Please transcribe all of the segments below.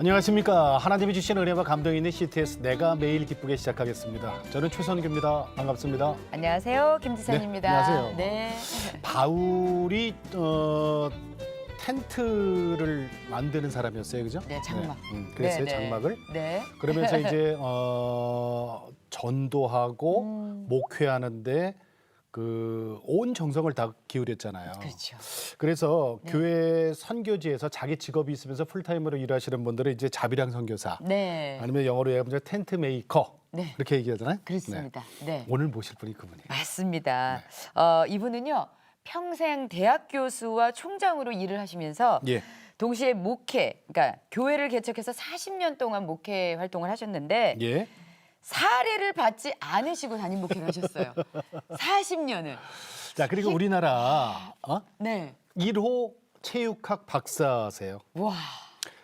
안녕하십니까. 하나님이 주신 은혜와 감동이 있는 CTS 내가 매일 기쁘게 시작하겠습니다. 저는 최선규입니다. 반갑습니다. 안녕하세요, 김지선입니다. 네, 안녕하세요. 네. 바울이 텐트를 만드는 사람이었어요, 그죠? 네, 장막. 그랬어요, 네, 네. 장막을. 네. 그러면서 이제 전도하고 목회하는데 그 온 정성을 다 기울였잖아요. 그렇죠. 그래서 네. 교회 선교지에서 자기 직업이 있으면서 풀타임으로 일하시는 분들은 이제 자비랑 선교사, 네. 아니면 영어로 얘기하면 텐트 메이커, 네. 그렇게 얘기하잖아요. 그렇습니다. 네. 오늘 모실 분이 그분이에요. 맞습니다. 이분은요, 평생 대학 교수와 총장으로 일을 하시면서 예, 동시에 목회, 그러니까 교회를 개척해서 40년 동안 목회 활동을 하셨는데 예. 사례를 받지 않으시고 담임 목회를 하셨어요. 40년을. 자, 그리고 우리나라 네. 1호 체육학 박사세요. 와.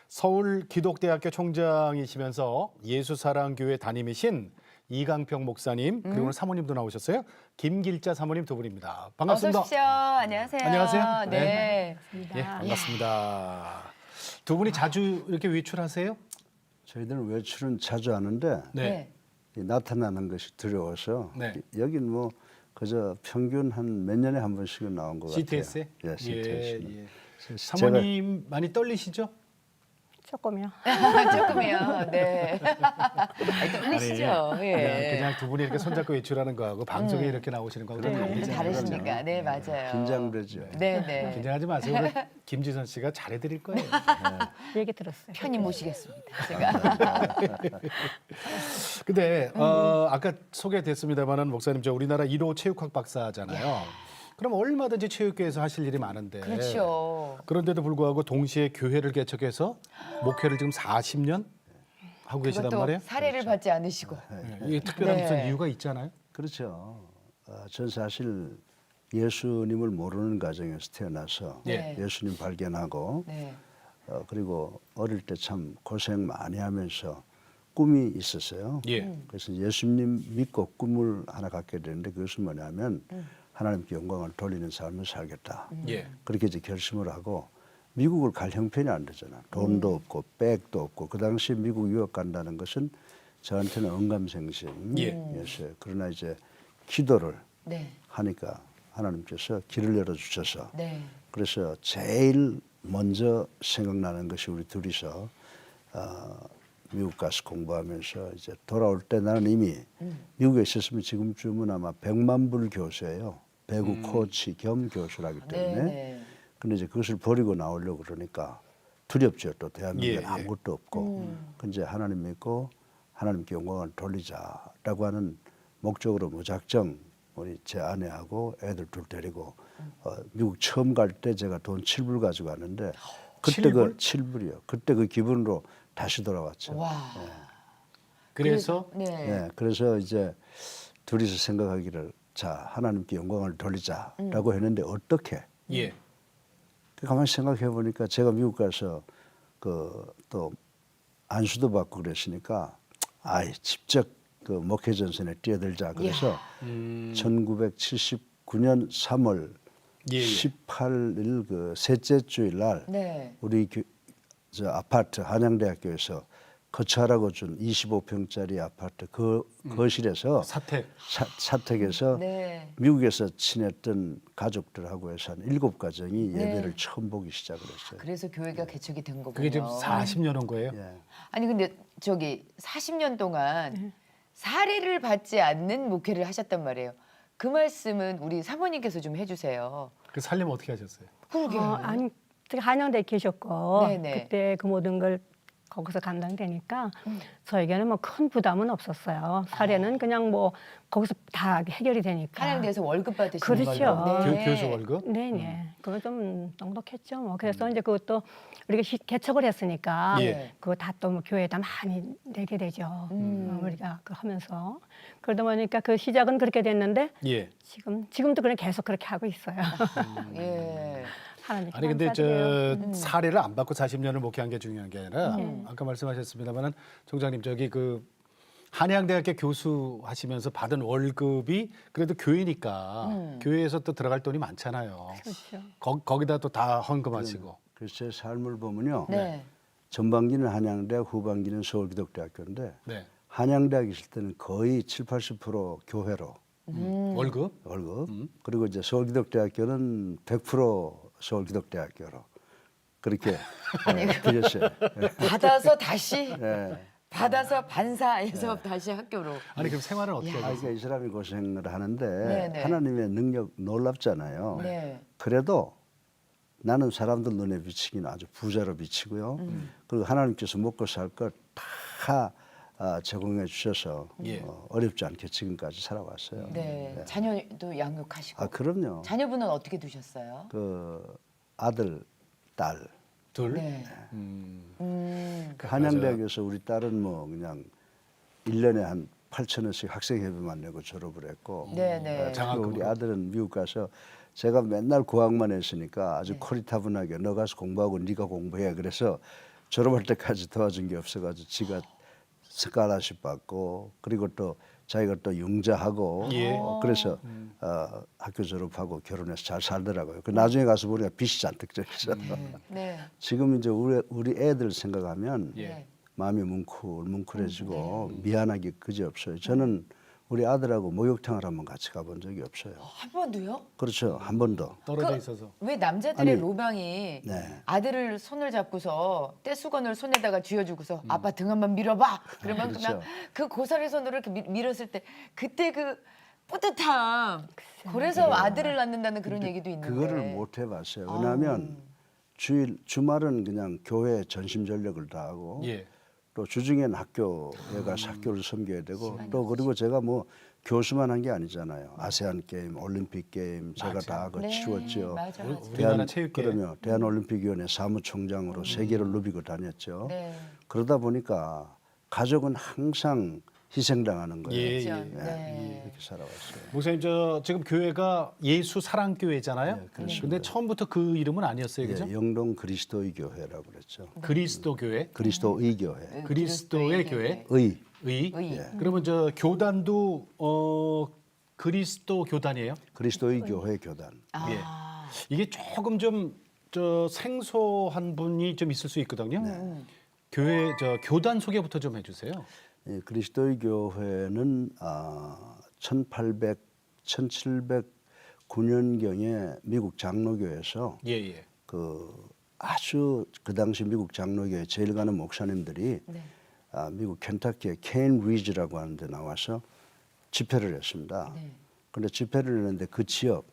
서울 기독대학교 총장이시면서 예수사랑교회 담임이신 이강평 목사님, 그리고 오늘 사모님도 나오셨어요. 김길자 사모님 두 분입니다. 반갑습니다. 어서 오십시오. 안녕하세요. 안녕하세요. 네. 예, 반갑습니다. 두 분이 자주 이렇게 외출하세요? 저희들은 외출은 자주 하는데 네. 이 나타나는 것이 두려워서 네. 여긴 뭐 그저 평균 한 몇 년에 한 번씩은 나온 것 CTS에? 같아요. 예, CTS. 예. 사모님 많이 떨리시죠? 조금요. 조금이요. 네. 떨리시죠. 예. 그냥 두 분이 이렇게 손잡고 외출하는 거하고 방송에 이렇게 나오시는 거하고 좀 네. 다르잖아요. 다르시니까. 네, 맞아요. 긴장되죠. 네, 네. 긴장하지 마세요. 우리 김지선 씨가 잘해드릴 거예요. 얘기 들었어요. 편히 모시겠습니다. 제가. 근데 아까 소개됐습니다만은 목사님 저 우리나라 1호 체육학 박사잖아요. 그럼 얼마든지 체육계에서 하실 일이 많은데. 그렇죠. 그런데도 불구하고 동시에 교회를 개척해서 목회를 지금 40년 하고 계시단 그것도 말이에요. 사례를 받지 않으시고. 이게 특별한 네. 무슨 이유가 있잖아요. 그렇죠. 전 사실 예수님을 모르는 가정에서 태어나서 네. 예수님 발견하고 네. 그리고 어릴 때 참 고생 많이 하면서 꿈이 있었어요. 예. 그래서 예수님 믿고 꿈을 하나 갖게 되는데 그것은 뭐냐면 하나님께 영광을 돌리는 삶을 살겠다. 예. 그렇게 이제 결심을 하고 미국을 갈 형편이 안 되잖아. 돈도 없고 백도 없고 그 당시에 미국 유학 간다는 것은 저한테는 언감생심이었어요. 그러나 이제 기도를 네. 하니까 하나님께서 길을 열어주셔서 네. 그래서 제일 먼저 생각나는 것이 우리 둘이서 미국 가서 공부하면서 이제 돌아올 때 나는 이미 미국에 있었으면 지금쯤은 아마 100만 불 교수예요. 배구 코치 겸 교수라기 때문에. 네. 네. 근데 이제 그것을 버리고 나오려고 그러니까 두렵죠. 또 대한민국에 예, 예. 아무것도 없고. 근데 하나님 믿고 하나님께 영광을 돌리자라고 하는 목적으로 무작정 우리 제 아내하고 애들 둘 데리고 미국 처음 갈 때 제가 돈 7불 가지고 갔는데 그때 7불? 7불이요. 그때 그 기분으로 다시 돌아왔죠. 와. 그래서 네. 예, 그래서 이제 둘이서 생각하기를 자 하나님께 영광을 돌리자라고 했는데 어떻게? 예. 가만히 생각해 보니까 제가 미국 가서 그 또 안수도 받고 그랬으니까 아이 직접 그 목회 전선에 뛰어들자 그래서 1979년 3월 예, 예. 18일 그 셋째 주일 날 네. 우리 저 아파트 한양대학교에서 거처하라고 준 25평짜리 아파트 그 거실에서 사택. 사택에서 네. 미국에서 지냈던 가족들하고 해서 한 7가정이 네. 예배를 처음 보기 시작을 했어요. 그래서 교회가 개척이 된 거군요. 그게 지금 40년 온 거예요. 예. 아니 근데 저기 40년 동안 사례를 받지 않는 목회를 하셨단 말이에요. 그 말씀은 우리 사모님께서 좀 해주세요. 그 살림 어떻게 하셨어요? 그러게요. 아니, 한양대에 계셨고 네네. 그때 그 모든 걸 거기서 감당되니까 저에게는 뭐 큰 부담은 없었어요. 사례는 그냥 뭐 거기서 다 해결이 되니까. 한양대에서 월급 받으시는 그렇죠. 걸로. 네. 교수 월급? 네네. 그거 좀 넉넉했죠. 뭐 그래서 이제 그것도 우리가 개척을 했으니까 예. 그거 다 또 뭐 교회에다 많이 내게 되죠. 우리가 그 하면서 그러다 보니까 그 시작은 그렇게 됐는데 예. 지금도 그냥 계속 그렇게 하고 있어요. 예. 하나님께 아니 근데 감사드려요. 저 사례를 안 받고 40년을 목회한 게 중요한 게 아니라 아까 말씀하셨습니다만은 총장님 저기 그 한양대학교 교수 하시면서 받은 월급이 그래도 교회니까 교회에서 또 들어갈 돈이 많잖아요. 그렇죠. 거기다 또 다 헌금하시고. 그래서 제 삶을 보면요. 네. 전반기는 한양대학, 후반기는 서울기독대학교인데 네. 한양대학 있을 때는 거의 7, 80% 교회로 월급? 월급. 그리고 이제 서울기독대학교는 100% 서울기독대학교로 그렇게 드렸어요. 받아서 다시 예. 받아서 반사해서 다시 학교로. 아니 그럼 생활은 어떻게 야. 하세요? 그러니까 이 사람이 고생을 하는데 네네. 하나님의 능력 놀랍잖아요. 네. 그래도 나는 사람들 눈에 비치기는 아주 부자로 비치고요. 그리고 하나님께서 먹고 살 것 다 제공해 주셔서 예. 어렵지 않게 지금까지 살아왔어요. 네. 자녀도 양육하시고. 아 그럼요. 자녀분은 어떻게 두셨어요? 그 아들, 딸. 둘? 네. 그 한양대학에서 우리 딸은 뭐 그냥 1년에 한 8,000원씩 학생회비만 내고 졸업을 했고 네네. 그리고 우리 아들은 미국 가서 제가 맨날 고학만 했으니까 아주 네. 코리타분하게 너 가서 공부하고 네가 공부해 그래서 졸업할 때까지 도와준 게 없어가지고 지가 스칼라십 받고 그리고 또 자기가 또 융자하고 예. 그래서 학교 졸업하고 결혼해서 잘 살더라고요. 그 나중에 가서 보니까 빚이 잔뜩 져있어. 네. 지금 이제 우리 애들 생각하면 예. 마음이 뭉클해지고 미안하기 그지 없어요. 저는 우리 아들하고 목욕탕을 한번 같이 가본 적이 없어요. 한 번도요? 그렇죠. 한 번도. 떨어져 있어서. 왜 남자들의 아니, 로망이 네. 아들을 손을 잡고서 떼수건을 손에다가 쥐어주고서 아빠 등 한번 밀어봐. 그러면 그렇죠. 그냥 그 고사리 손으로 이렇게 밀었을 때 그때 그 뿌듯함. 그래서 아들을 낳는다는 그런 얘기도 있는데. 그거를 못 해봤어요. 왜냐하면 주말은 그냥 교회에 전심전력을 다하고 예. 또 주중엔 학교에 가서 학교를 섬겨야 되고 또 그리고 제가 뭐 교수만 한 게 아니잖아요. 아세안 게임, 올림픽 게임 제가 다 그 네, 치루었죠. 맞아. 우리나라 체육계. 그러면 대한올림픽위원회 사무총장으로 세계를 누비고 다녔죠. 네. 그러다 보니까 가족은 항상 희생당하는 거예요. 예, 그렇죠. 예. 네. 이렇게 살아왔어요. 목사님 저 지금 교회가 예수 사랑 교회잖아요. 네, 그렇습니다. 근데 처음부터 그 이름은 아니었어요, 그죠? 예, 영동 그리스도의 교회라고 그랬죠. 그리스도 교회, 그리스도의 교회. 그리스도의 교회, 의. 의. 의. 그러면 저 교단도 그리스도 교단이에요? 그리스도의 교회 교단. 아. 예. 이게 조금 좀 저 생소한 분이 좀 있을 수 있거든요. 교회 저 교단 소개부터 좀 해주세요. 예, 그리스도의 교회는 1709년경에 미국 장로교에서 예, 예. 아주 그 당시 미국 장로교에 제일 가는 목사님들이 네. 미국 켄터키의 케인 리즈라고 하는 데 나와서 집회를 했습니다. 네. 그런데 집회를 했는데 그 지역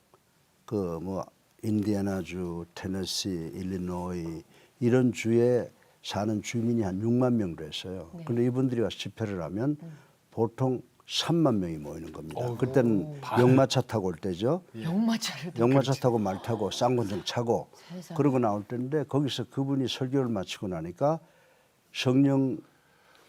그 뭐 인디애나주, 테네시, 일리노이 이런 주에 사는 주민이 한 6만 명 됐어요. 네. 그런데 이분들이 와서 집회를 하면 보통 3만 명이 모이는 겁니다. 어이구, 그때는 영마차 타고 올 때죠. 영마차를 영마차 타고 말 타고 쌍권등 차고 세상에. 그러고 나올 때인데 거기서 그분이 설교를 마치고 나니까 성령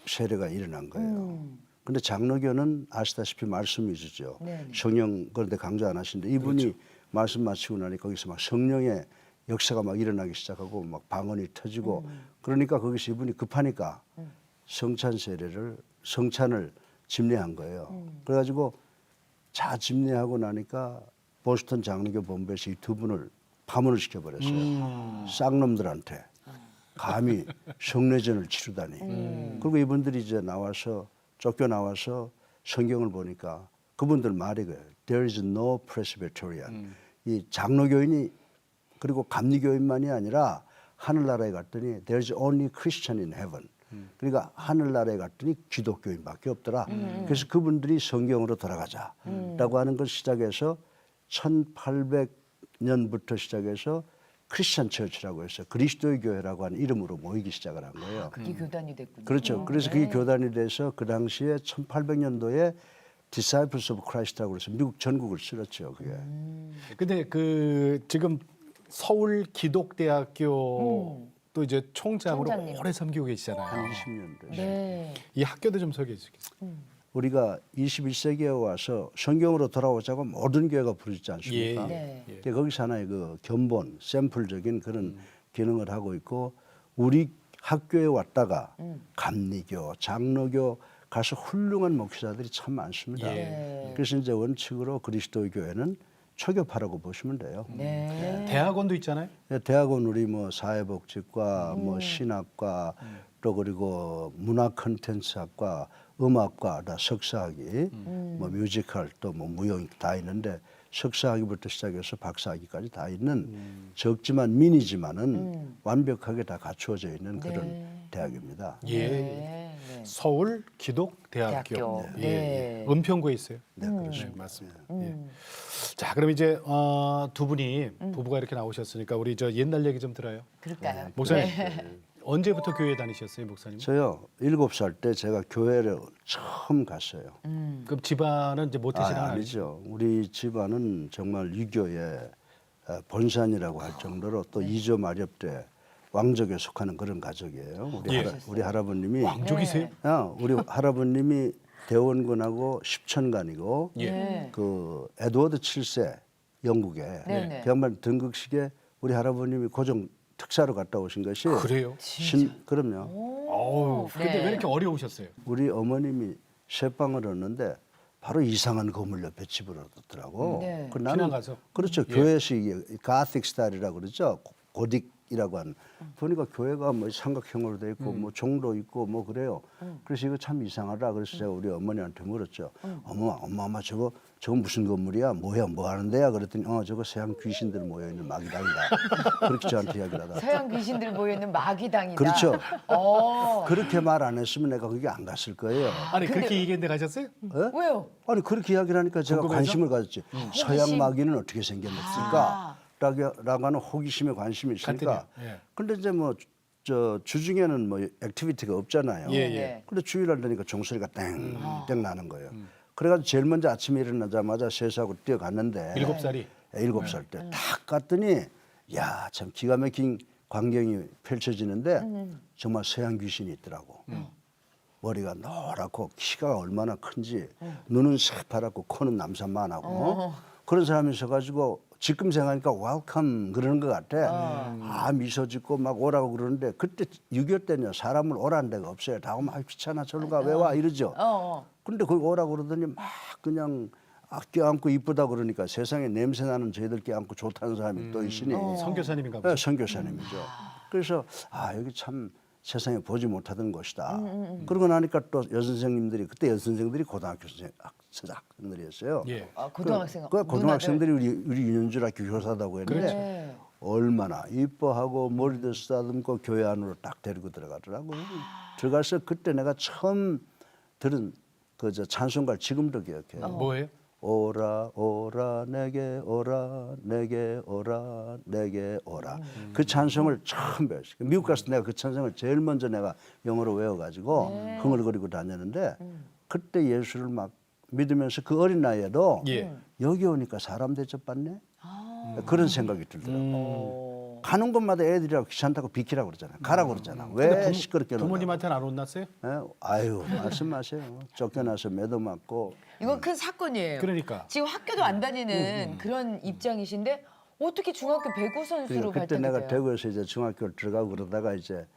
세례가 일어난 거예요. 근데 장로교는 아시다시피 말씀 위주죠. 네네. 성령 그런데 강조 안 하시는데 이분이 말씀 마치고 나니 거기서 막 성령의 역사가 막 일어나기 시작하고 막 방언이 터지고 그러니까 거기서 이분이 급하니까 성찬을 집례한 거예요. 그래가지고 자 집례하고 나니까 보스턴 장로교 본부에서 이 두 분을 파문을 시켜버렸어요. 쌍놈들한테 감히 성례전을 치르다니. 그리고 이분들이 이제 나와서 쫓겨나와서 성경을 보니까 그분들 말이 그래요. There is no Presbyterian. 이 장로교인이 그리고 감리교인만이 아니라 하늘나라에 갔더니 There is only Christian in heaven. 그러니까 하늘나라에 갔더니 기독교인밖에 없더라. 그래서 그분들이 성경으로 돌아가자라고 하는 걸 시작해서 1800년부터 시작해서 크리스천 처치라고 해서 그리스도의 교회라고 하는 이름으로 모이기 시작을 한 거예요. 그게 교단이 됐군요. 그렇죠. 그래서 그게 교단이 돼서 그 당시에 1800년도에 Disciples of Christ라고 해서 미국 전국을 쓸었죠. 그게. 근데 그 지금 서울 기독대학교 또 이제 총장으로 총장님. 오래 섬기고 계시잖아요. 한 20년 됐어요. 네. 이 학교도 좀 소개해 주시겠어요? 우리가 21세기에 와서 성경으로 돌아오자고 모든 교회가 부르지 않습니까? 예, 네. 예. 근데 거기서 하나의 그 견본, 샘플적인 그런 기능을 하고 있고 우리 학교에 왔다가 감리교, 장로교 가서 훌륭한 목사들이 참 많습니다. 예. 그래서 이제 원칙으로 그리스도의 교회는 초교파라고 보시면 돼요. 네. 대학원도 있잖아요. 대학원 우리 뭐 사회복지과, 뭐 신학과, 또 그리고 문화 콘텐츠학과, 음악과 다 석사학위, 뭐 뮤지컬 또 뭐 무용 다 있는데 석사학위부터 시작해서 박사학위까지 다 있는 적지만 미니지만은 완벽하게 다 갖추어져 있는 그런 네. 대학입니다. 예. 네. 네. 서울 기독대학교. 대학교. 예, 네. 예. 은평구에 있어요. 네, 그렇습니다. 네, 맞습니다. 예. 자, 그럼 이제 두 분이 부부가 이렇게 나오셨으니까 우리 저 옛날 얘기 좀 들어요. 그럴까요? 목사님 네. 언제부터 교회 다니셨어요, 목사님? 저요 7살 때 제가 교회를 처음 갔어요. 그럼 집안은 이제 모태신앙 아니죠? 아니죠. 우리 집안은 정말 유교의 본산이라고 할 정도로 또 이조 마렵 때 왕족에 속하는 그런 가족이에요. 예. 우리 할아버님이 왕족이세요? 우리 할아버님이 대원군하고 십천관이고 예. 그 에드워드 7세 영국에 네네. 그 양반 등극식에 우리 할아버님이 고종 특사로 갔다 오신 것이 그래요? 그럼요. 어우, 근데 네. 왜 이렇게 어려우셨어요? 우리 어머님이 새방을 얻는데 바로 이상한 건물 옆에 집을 얻었더라고. 네. 그 피난 가서? 그렇죠. 예. 교회식 가틱 스타일이라고 그러죠. 고딕이라고 하는. 보니까 교회가 뭐 삼각형으로 돼 있고 뭐 종도 있고 뭐 그래요. 그래서 이거 참 이상하다. 그래서 제가 우리 어머니한테 물었죠. 엄마 저거 무슨 건물이야? 뭐야? 뭐 하는 데야? 그랬더니 저거 서양 귀신들 모여 있는 마귀당이다. 그렇게 저한테 이야기를 하다. 서양 귀신들 모여 있는 마귀당이다. 그렇죠. 어. 그렇게 말 안 했으면 내가 거기 안 갔을 거예요. 아니 그렇게 얘기했는데 가셨어요? 예? 왜요? 아니 그렇게 이야기를 하니까 제가 궁금해서? 관심을 가졌지. 서양 호기심? 마귀는 어떻게 생겼을까? 라고 하는 호기심에 관심이 있으니까. 갔더니요. 예. 근데 이제 뭐 저 주중에는 뭐 액티비티가 없잖아요. 예, 예. 근데 주일날 되니까 종소리가 땡땡 나는 거예요. 그래가지고 제일 먼저 아침에 일어나자마자 세수하고 뛰어갔는데 7살이. 7살 때 딱 갔더니 야 참 기가 막힌 광경이 펼쳐지는데 정말 서양 귀신이 있더라고. 머리가 노랗고 키가 얼마나 큰지 눈은 새파랗고 코는 남산만하고 그런 사람이 있어가지고 지금 생각하니까 웰컴 그러는 것 같아. 미소 짓고 막 오라고 그러는데 그때 6.25 때는요 사람을 오라는 데가 없어요. 다 오면 귀찮아 저리 가 왜 와 이러죠. 근데 거기 오라고 그러더니 막 그냥 껴안고 이쁘다 그러니까 세상에 냄새 나는 저희들 껴안고 좋다는 사람이 또 있으니 선교사님인가 보죠. 네, 선교사님이죠. 그래서 여기 참 세상에 보지 못하던 곳이다. 그러고 나니까 또 여선생님들이 그때 여선생들이 고등학교 학생들이었어요. 예. 고등학생. 그 고등학생들이 우리 윤현주학교 교사다고 했는데 그렇죠. 네. 얼마나 이뻐하고 머리도 쓰다듬고 교회 안으로 딱 데리고 들어가더라고요. 들어가서 그때 내가 처음 들은 그 저 찬송가를 지금도 기억해요. 뭐예요? 오라 오라 내게 오라 내게 오라 내게 오라 그 찬송을 처음 배웠어요. 미국 가서 내가 그 찬송을 제일 먼저 내가 영어로 외워가지고 흥얼거리고 다녔는데 그때 예수를 막 믿으면서 그 어린 나이에도 예. 여기 오니까 사람 대접받네 그런 생각이 들더라고요. 가는 곳마다 애들이라고 귀찮다고 비키라고 그러잖아요. 가라고 그러잖아. 왜 시끄럽게 놀라고. 부모님한테는 안 혼났어요? 예? 아유 말씀하세요. 쫓겨나서 매도 맞고 이건 큰 사건이에요. 그러니까. 지금 학교도 안 다니는 그런 입장이신데 어떻게 중학교 배구 선수로 그때 발탁이 내가 돼요? 대구에서 이제 중학교를 들어가고 그러다가 이제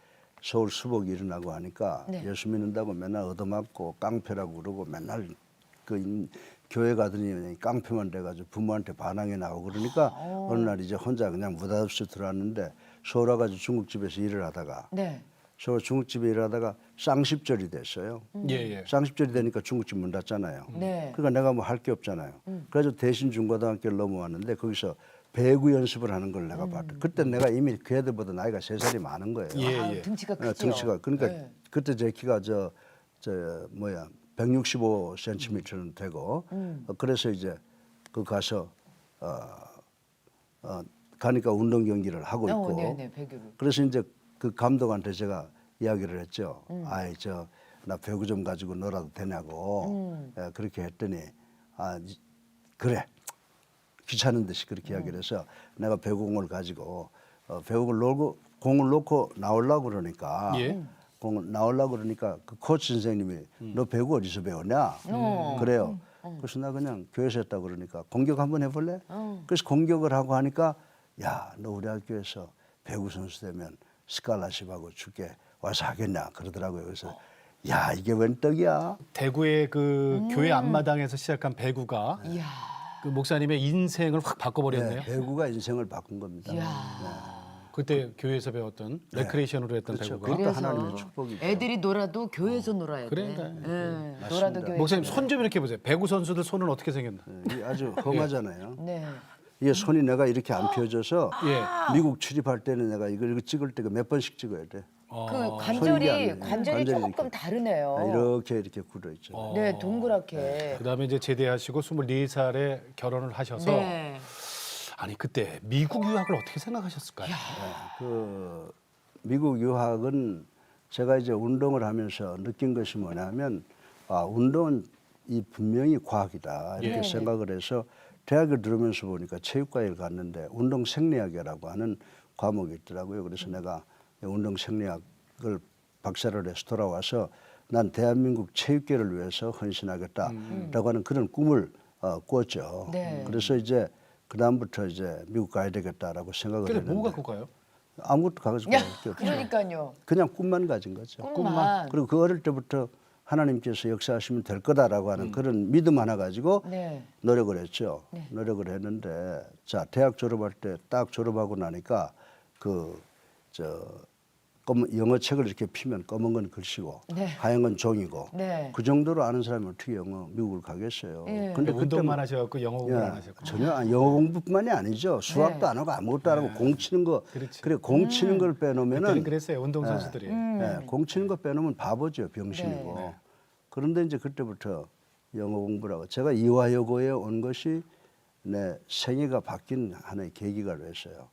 서울 수복이 일어나고 하니까 네. 예수 믿는다고 맨날 얻어맞고 깡패라고 그러고 맨날 교회 가더니 깡패만 돼가지고 부모한테 반항해 나오고 그러니까 어느 날 이제 혼자 그냥 무닷없이 들어왔는데 서울 와가지고 중국집에서 일을 하다가 네. 서울 중국집에 일하다가 쌍십절이 됐어요. 예, 예. 쌍십절이 되니까 중국집 문 닫잖아요. 네. 그러니까 내가 뭐 할 게 없잖아요. 그래서 대신 중고등학교를 넘어왔는데 거기서 배구 연습을 하는 걸 내가 봤다. 그때 내가 이미 그 애들보다 나이가 3살이 많은 거예요. 예, 아, 예. 등치가 네, 크죠. 등치가 그러니까 네. 그때 제 키가 165cm는 되고 그래서 이제 그 가서 가니까 운동 경기를 하고 있고 네네 배구를. 그래서 이제 그 감독한테 제가 이야기를 했죠. 아이 나 배구 좀 가지고 놀아도 되냐고 그렇게 했더니 그래 귀찮은 듯이 그렇게 이야기를 해서 내가 배구공을 가지고 공을 놓고 나오려고 그러니까 예. 공을 나오려고 그러니까 그 코치 선생님이 너 배구 어디서 배웠냐? 그래요. 그래서 나 그냥 교회에서 했다고 그러니까 공격 한번 해볼래? 그래서 공격을 하고 하니까 야, 너 우리 학교에서 배구 선수 되면 스칼라십하고 줄게 와서 하겠냐 그러더라고요. 그래서 야, 이게 웬 떡이야? 대구의 그 교회 앞마당에서 시작한 배구가 이야. 그 목사님의 인생을 확 바꿔버렸네요. 네, 배구가 인생을 바꾼 겁니다. 이야. 그때 교회에서 배웠던 레크레이션으로 했던 그렇죠. 배구가. 그것도 하나님의 축복이죠. 애들이 놀아도 교회에서 놀아야 돼. 그러니까요. 놀아도 교회. 목사님 손 좀 이렇게 보세요. 배구 선수들 손은 어떻게 생겼나? 이게 아주 험하잖아요. 네. 이게 손이 내가 이렇게 안 펴져서 예. 미국 출입할 때는 내가 이거 찍을 때 몇 번씩 찍어야 돼. 그 손이 관절이 안 돼. 관절이 관절이 조금 이렇게. 다르네요. 이렇게 굳어 있죠. 네, 동그랗게. 그다음에 이제 제대하시고 24살에 결혼을 하셔서 네. 아니 그때 미국 유학을 어떻게 생각하셨을까요? 그 미국 유학은 제가 이제 운동을 하면서 느낀 것이 뭐냐면 운동은 이 분명히 과학이다 이렇게 예. 생각을 해서 대학을 들으면서 보니까 체육과를 갔는데 운동 생리학이라고 하는 과목이 있더라고요. 그래서 내가 운동 생리학을 박사를 해서 돌아와서 난 대한민국 체육계를 위해서 헌신하겠다라고 하는 그런 꿈을 꾸었죠. 네. 그래서 이제 그 다음부터 이제 미국 가야 되겠다라고 생각을 근데 했는데 뭐 갖고 가요? 아무것도 가지고 갈 게 없죠. 그러니까요. 그냥 꿈만 가진 거죠. 꿈만. 그리고 그 어릴 때부터 하나님께서 역사하시면 될 거다라고 하는 그런 믿음 하나 가지고 네. 노력을 했죠. 노력을 했는데 자 대학 졸업할 때 딱 졸업하고 나니까 영어 책을 이렇게 피면 검은 건 글씨고 네. 하얀 건 종이고 네. 그 정도로 아는 사람이 어떻게 미국을 가겠어요. 예. 근데 운동만 그때 하셔갖고 영어 공부를 안 하셨고. 전혀 영어 공부뿐만이 아니죠. 수학도 안 하고 아무것도 안 하고 공 치는 거. 그렇지. 그래 공 치는 걸 그때는 빼놓으면은 그랬어요. 운동 선수들이. 공 치는 거 빼놓으면 바보죠. 병신이고. 네. 그런데 이제 그때부터 영어 공부를 하고 제가 이화여고에 온 것이 내 생애가 바뀐 하나의 계기가 됐어요.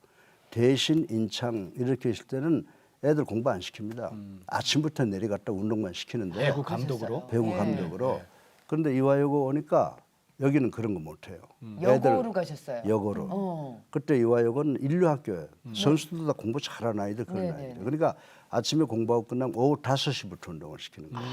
대신 인창 이렇게 있을 때는 애들 공부 안 시킵니다. 아침부터 내려갔다 운동만 시키는데 배구 감독으로. 배구 감독으로. 그런데 이화여고 오니까 여기는 그런 거 못해요. 여고로 가셨어요. 여고로. 어. 그때 이화여고는 인류학교예요. 선수들도 다 공부 잘하는 아이들 그런 네네. 아이들. 그러니까 아침에 공부하고 끝나면 오후 5시부터 운동을 시키는 거예요.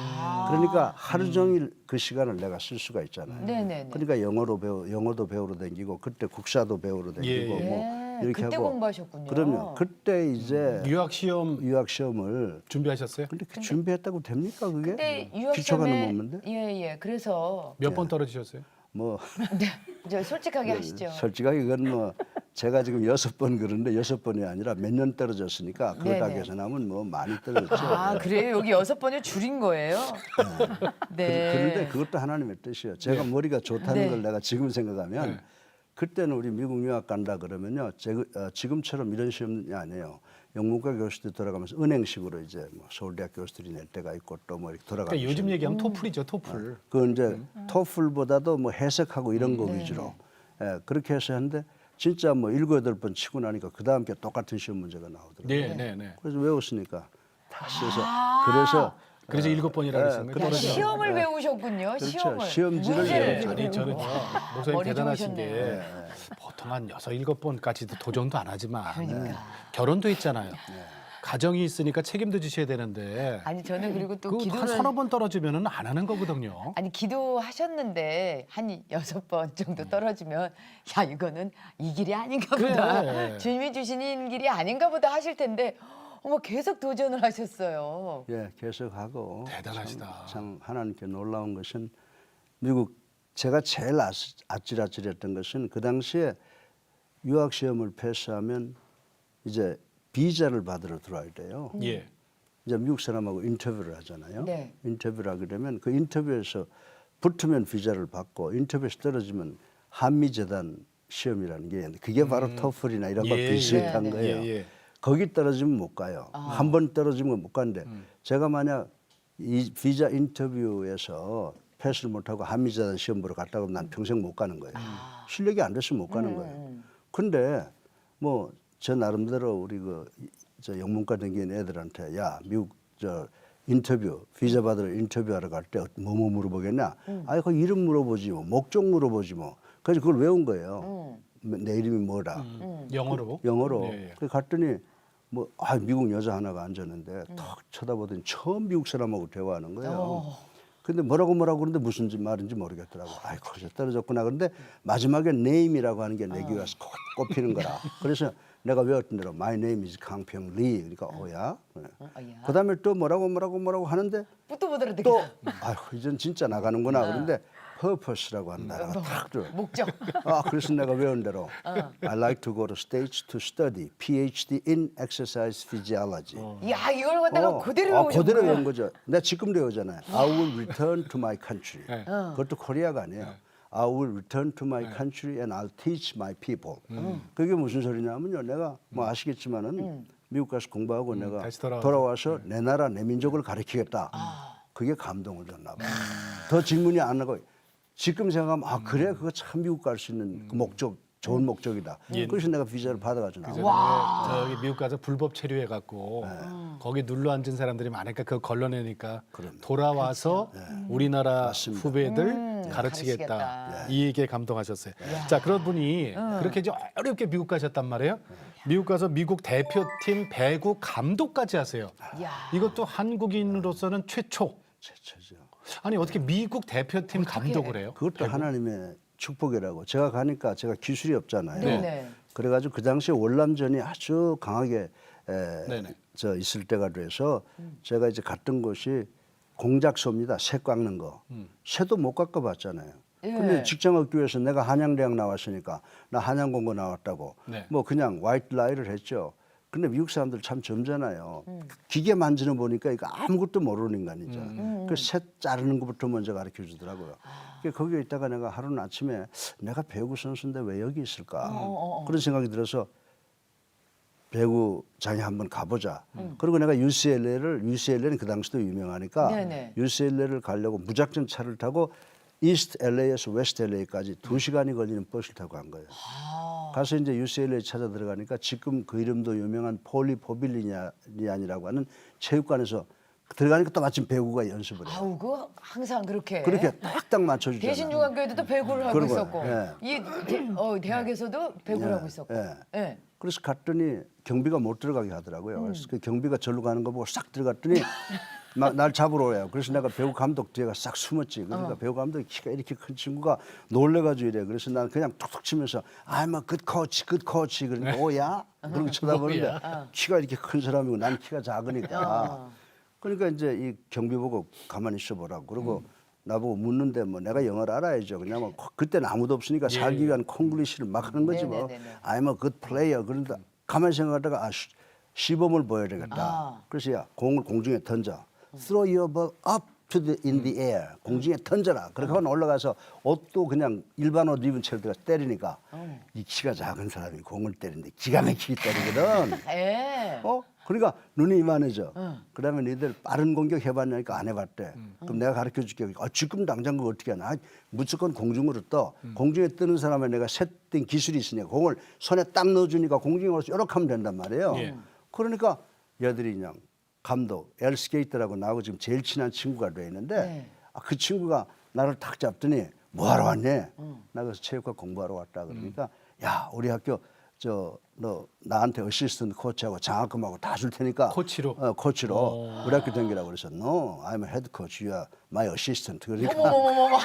그러니까 하루 종일 그 시간을 내가 쓸 수가 있잖아요. 네네네. 그러니까 영어도 배우러 다니고 그때 국사도 배우러 다니고 예, 예. 뭐 이렇게 그때 하고. 공부하셨군요. 그러면 그때 이제 유학 시험 유학 시험을 준비하셨어요? 근데 그 준비했다고 됩니까 그게? 근데 유학 기초가 시험에 넘었는데 예예. 그래서 몇 번 떨어지셨어요? 뭐 네, 저 솔직하게 하시죠. 솔직하게 이건 뭐 제가 지금 6번 그런데 6번이 아니라 몇 년 떨어졌으니까 그거 다 네네. 계산하면 뭐 많이 떨어졌죠. 아 그래요? 여기 6번을 줄인 거예요? 네. 그런데 그것도 하나님의 뜻이에요. 제가 머리가 좋다는 네. 걸 내가 지금 생각하면 네. 그때는 우리 미국 유학 간다 그러면요. 지금처럼 이런 시험이 아니에요. 영문과 교수들이 돌아가면서 은행식으로 이제 뭐 서울대학 교수들이 낼 때가 있고 또 뭐 이렇게 돌아가면서 그러니까 요즘 얘기하면 토플이죠, 토플. 그 이제 토플보다도 뭐 해석하고 이런 거 위주로 그렇게 해서 했는데 진짜 뭐 7, 8번 치고 나니까 그 다음 게 똑같은 시험 문제가 나오더라고요. 네, 네, 네. 그래서 외웠으니까 다 써서 그래서 7번이라 그랬어요. 그렇죠. 야, 떨어지는 거. 시험을 배우셨군요. 시험을. 시험지를 문제를 예, 배우죠. 아니 저는 목사님 머리 대단하신 좋으셨네요. 게 보통 한 6, 7번까지도 도전도 안 하지만 그러니까. 결혼도 있잖아요. 가정이 있으니까 책임도 지셔야 되는데 아니 저는 그리고 또 그한 기도를 서너 번 떨어지면은 안 하는 거거든요. 아니 기도하셨는데 한 6번 정도 떨어지면 야 이거는 이 길이 아닌가 보다. 그래. 주님이 주시는 길이 아닌가 보다 하실 텐데 어머 계속 도전을 하셨어요. 예, 계속하고 대단하시다. 참 하나님께 놀라운 것은 미국 제가 제일 아찔아찔했던 것은 그 당시에 유학 시험을 패스하면 이제 비자를 받으러 들어와야 돼요. 예. 이제 미국 사람하고 인터뷰를 하잖아요. 네. 인터뷰를 하게 되면 그 인터뷰에서 붙으면 비자를 받고 인터뷰에서 떨어지면 한미재단 시험이라는 게 있는데 그게 바로 토플이나 이런 거 예, 비슷한 예. 거예요. 예, 예. 거기 떨어지면 못 가요. 한 번 떨어지면 못 가는데 제가 만약 이 비자 인터뷰에서 패스를 못하고 한미재단 시험 보러 갔다 그러면 난 평생 못 가는 거예요. 실력이 안 됐으면 못 가는 거예요. 근데 뭐 저 나름대로 우리 저 영문과 다니는 애들한테 야 미국 저 인터뷰 비자 받으러 인터뷰하러 갈 때 뭐 물어보겠냐? 아이 그 이름 물어보지 뭐 목적 물어보지 뭐. 그래서 그걸 외운 거예요. 내 이름이 뭐라. 영어로. 영어로. 예, 예. 그래서 갔더니 뭐 미국 여자 하나가 앉았는데 턱 쳐다보더니 처음 미국 사람하고 대화하는 거예요. 근데 뭐라고 그러는데 무슨 말인지 모르겠더라고. 아이 거기서 떨어졌구나. 그런데 마지막에 name이라고 하는 게 내 귀에 와서 꼽히는 거라. 그래서 내가 외웠던 대로 my name is 강평 리. 그러니까 오야. 그다음에 또 뭐라고 하는데 뿌또 보더라도 또 아휴 이젠 진짜 나가는구나. 그런데 purpose라고 하는 단어가 딱 들어. 목적. 그래서 내가 외운 대로 I like to go to States to study PhD in exercise physiology. 야, 이걸 갖다가 그대로 외우신 그대로 거예요? 외운 거죠. 내가 지금도 외우잖아요. I will return to my country. 네. 그것도 코리아가 아니에요. I will return to my country and I'll teach my people. 그게 무슨 소리냐면요. 내가 뭐 아시겠지만은 미국 가서 공부하고 내가 다시 돌아와서 내 나라 내 민족을 가르치겠다. 그게 감동을 줬나 봐요. 더 질문이 안 나고 지금 생각하면 그래 그거 참 미국 갈 수 있는 그 목적 좋은 목적이다. 그래서 내가 비자를 받아가지고 나와. 저기 미국 가서 불법 체류해 갖고 거기 눌러 앉은 사람들이 많으니까 그거 걸러내니까 돌아와서 우리나라 후배들 가르치겠다. 가르치겠다. 이 얘기에 감동하셨어요. 자, 그런 분이 그렇게 이제 어렵게 미국 가셨단 말이에요. 미국 가서 미국 대표팀 배구 감독까지 하세요. 야. 이것도 한국인으로서는 최초. 최초죠. 아니 어떻게 미국 대표팀 감독을 해요? 그것도 하나님의 축복이라고. 제가 가니까 제가 기술이 없잖아요. 네네. 그래가지고 그 당시에 월남전이 아주 강하게 네네. 있을 때가 돼서 제가 이제 갔던 곳이 공작소입니다. 새 깎는 거. 새도 못 깎아봤잖아요. 근데 직장 얻기 위해서 내가 한양대학 나왔으니까 나 한양공고 나왔다고 네. 뭐 그냥 화이트 라이를 했죠. 근데 미국 사람들 참 점잖아요. 기계 만지는 보니까 이거 아무것도 모르는 인간이죠. 그 새 자르는 것부터 먼저 가르쳐 주더라고요. 거기에 있다가 내가 하루는 아침에 내가 배구 선수인데 왜 여기 있을까 그런 생각이 들어서 배구장에 한번 가보자. 그리고 내가 UCLA는 그 당시도 유명하니까 네네. UCLA를 가려고 무작정 차를 타고 이스트 LA에서 웨스트 LA까지 2시간이 걸리는 버스를 타고 간 거예요. 가서 이제 UCLA 찾아 들어가니까 지금 그 이름도 유명한 폴리포빌리니안이라고 하는 체육관에서 들어가니까 또 마침 배구가 연습을 해요. 아우, 그 항상 그렇게. 딱딱 맞춰주잖아요. 대신중학교에도 배구를 하고 그러고요. 있었고, 예. 대학에서도 배구를 하고 있었고. 예. 예. 그래서 갔더니 경비가 못 들어가게 하더라고요. 그래서 그 경비가 절로 가는 거 보고 싹 들어갔더니 막 날 잡으러 오래요. 그래서 내가 배우 감독 뒤에가 싹 숨었지. 그러니까 배우 감독이 키가 이렇게 큰 친구가 놀래가지고 이래. 그래서 난 그냥 툭툭 치면서 I'm a good coach, good coach. 그러니까 오야? 그러고 쳐다보는데 키가 이렇게 큰 사람이고 난 키가 작으니까. 그러니까 이제 이 경비 보고 가만히 있어보라고. 그러고 나보고 묻는데 뭐 내가 영어를 알아야죠. 그냥 뭐 그때는 아무도 없으니까 살기 위한 콩글리시를 막 하는 거지 뭐. 네네네네. I'm a good player. 그런데 가만히 생각하다가 시범을 보여야 되겠다. 그래서 야 공을 공중에 던져. Throw your ball up to in the air. 공중에 던져라. 그렇게 하고 올라가서 옷도 그냥 일반 옷 입은 채로 들어가서 때리니까 이 키가 작은 사람이 공을 때리는데 기가 막히게 때리거든. 예. 그러니까 눈이 이만해져. 그다음에 너희들 빠른 공격 해봤냐니까 안 해봤대. 그럼 내가 가르쳐줄게. 지금 당장 그거 어떻게 하나? 무조건 공중으로 떠. 공중에 뜨는 사람은 내가 세팅 기술이 있으니까 공을 손에 딱 넣어주니까 공중에 올라서 이렇게 하면 된단 말이에요. 예. 그러니까 얘들이 그냥 감독 엘 스케이터라고 나하고 지금 제일 친한 친구가 돼 있는데 네. 그 친구가 나를 탁 잡더니 뭐하러 왔니? 나 그래서 체육과 공부하러 왔다 그러니까 야 우리 학교 너 나한테 어시스턴트 코치하고 장학금하고 다 줄 테니까 코치로? 코치로 우리 학교 댕기라고 그래서 No, I'm a head coach. You are my assistant. 그러니까 어머머머머.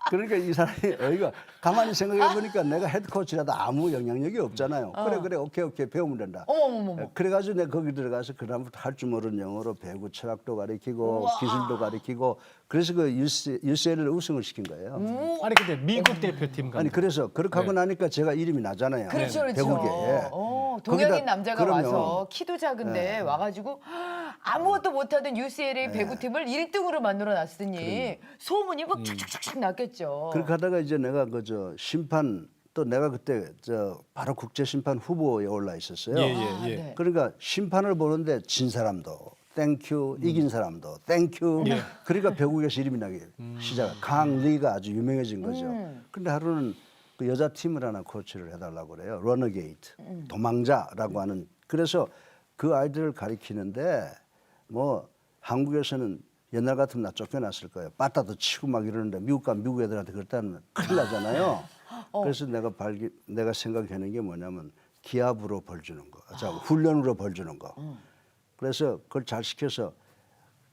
그러니까 이 사람이 어이가 가만히 생각해 보니까 내가 헤드 코치라도 아무 영향력이 없잖아요. 그래 오케이 배우면 된다. 어머머머. 그래가지고 내가 거기 들어가서 그다음부터 할 줄 모르는 영어로 배구 철학도 가르치고 기술도 가르치고 그래서 그 UCLA를 우승을 시킨 거예요. 아니 근데 미국 대표팀 감독. 아니 그래서 그렇게 하고 나니까 제가 이름이 나잖아요. 그렇죠, 그렇죠. 배구계에. 동양인 거기다 남자가 그럼요. 와서 키도 작은데 와가지고 아무것도 못하던 UCLA 배구팀을 1등으로 만들어 놨으니 소문이 막 촥촥촥 났겠죠. 그렇게 하다가 이제 내가 심판 또 내가 그때 바로 국제 심판 후보에 올라 있었어요. 예. 네. 그러니까 심판을 보는데 진 사람도 땡큐, 이긴 사람도 땡큐. 예. 그러니까 배구에서 이름이 나기 시작. 강리가 아주 유명해진 거죠. 근데 하루는 그 여자 팀을 하나 코치를 해달라고 그래요. 러너게이트, 도망자라고 하는. 그래서 그 아이들을 가리키는데 뭐 한국에서는 옛날 같으면 나 쫓겨났을 거예요. 빠따도 치고 막 이러는데 미국 가면 미국 애들한테 그랬다면 큰일 나잖아요. 그래서 내가 생각하는 게 뭐냐면 기합으로 벌 주는 거, 훈련으로 벌 주는 거. 그래서 그걸 잘 시켜서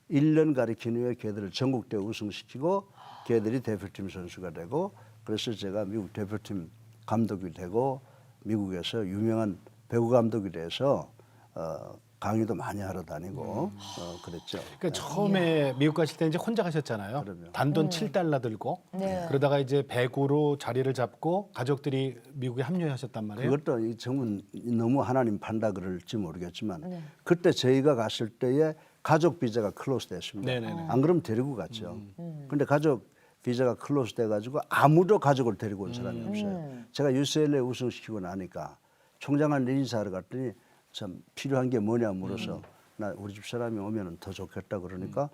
1년 가르친 후에 걔들을 전국대회 우승시키고 걔들이 대표팀 선수가 되고 그래서 제가 미국 대표팀 감독이 되고 미국에서 유명한 배구 감독이 돼서 강의도 많이 하러 다니고 그랬죠. 그러니까 처음에 미국 가실 때 이제 혼자 가셨잖아요. 그럼요. 단돈 $7 들고 네. 그러다가 이제 배구로 자리를 잡고 가족들이 미국에 합류하셨단 말이에요. 그것도 이 정말 너무 하나님 판다 그럴지 모르겠지만 네. 그때 저희가 갔을 때에 가족 비자가 클로즈 됐습니다. 네네네. 안 그러면 데리고 갔죠. 근데 가족 비자가 클로즈 돼가지고 아무도 가족을 데리고 온 사람이 없어요. 제가 UCLA 우승시키고 나니까 총장한테 인사하러 갔더니 참 필요한 게 뭐냐 물어서 나 우리 집 사람이 오면은 더 좋겠다 그러니까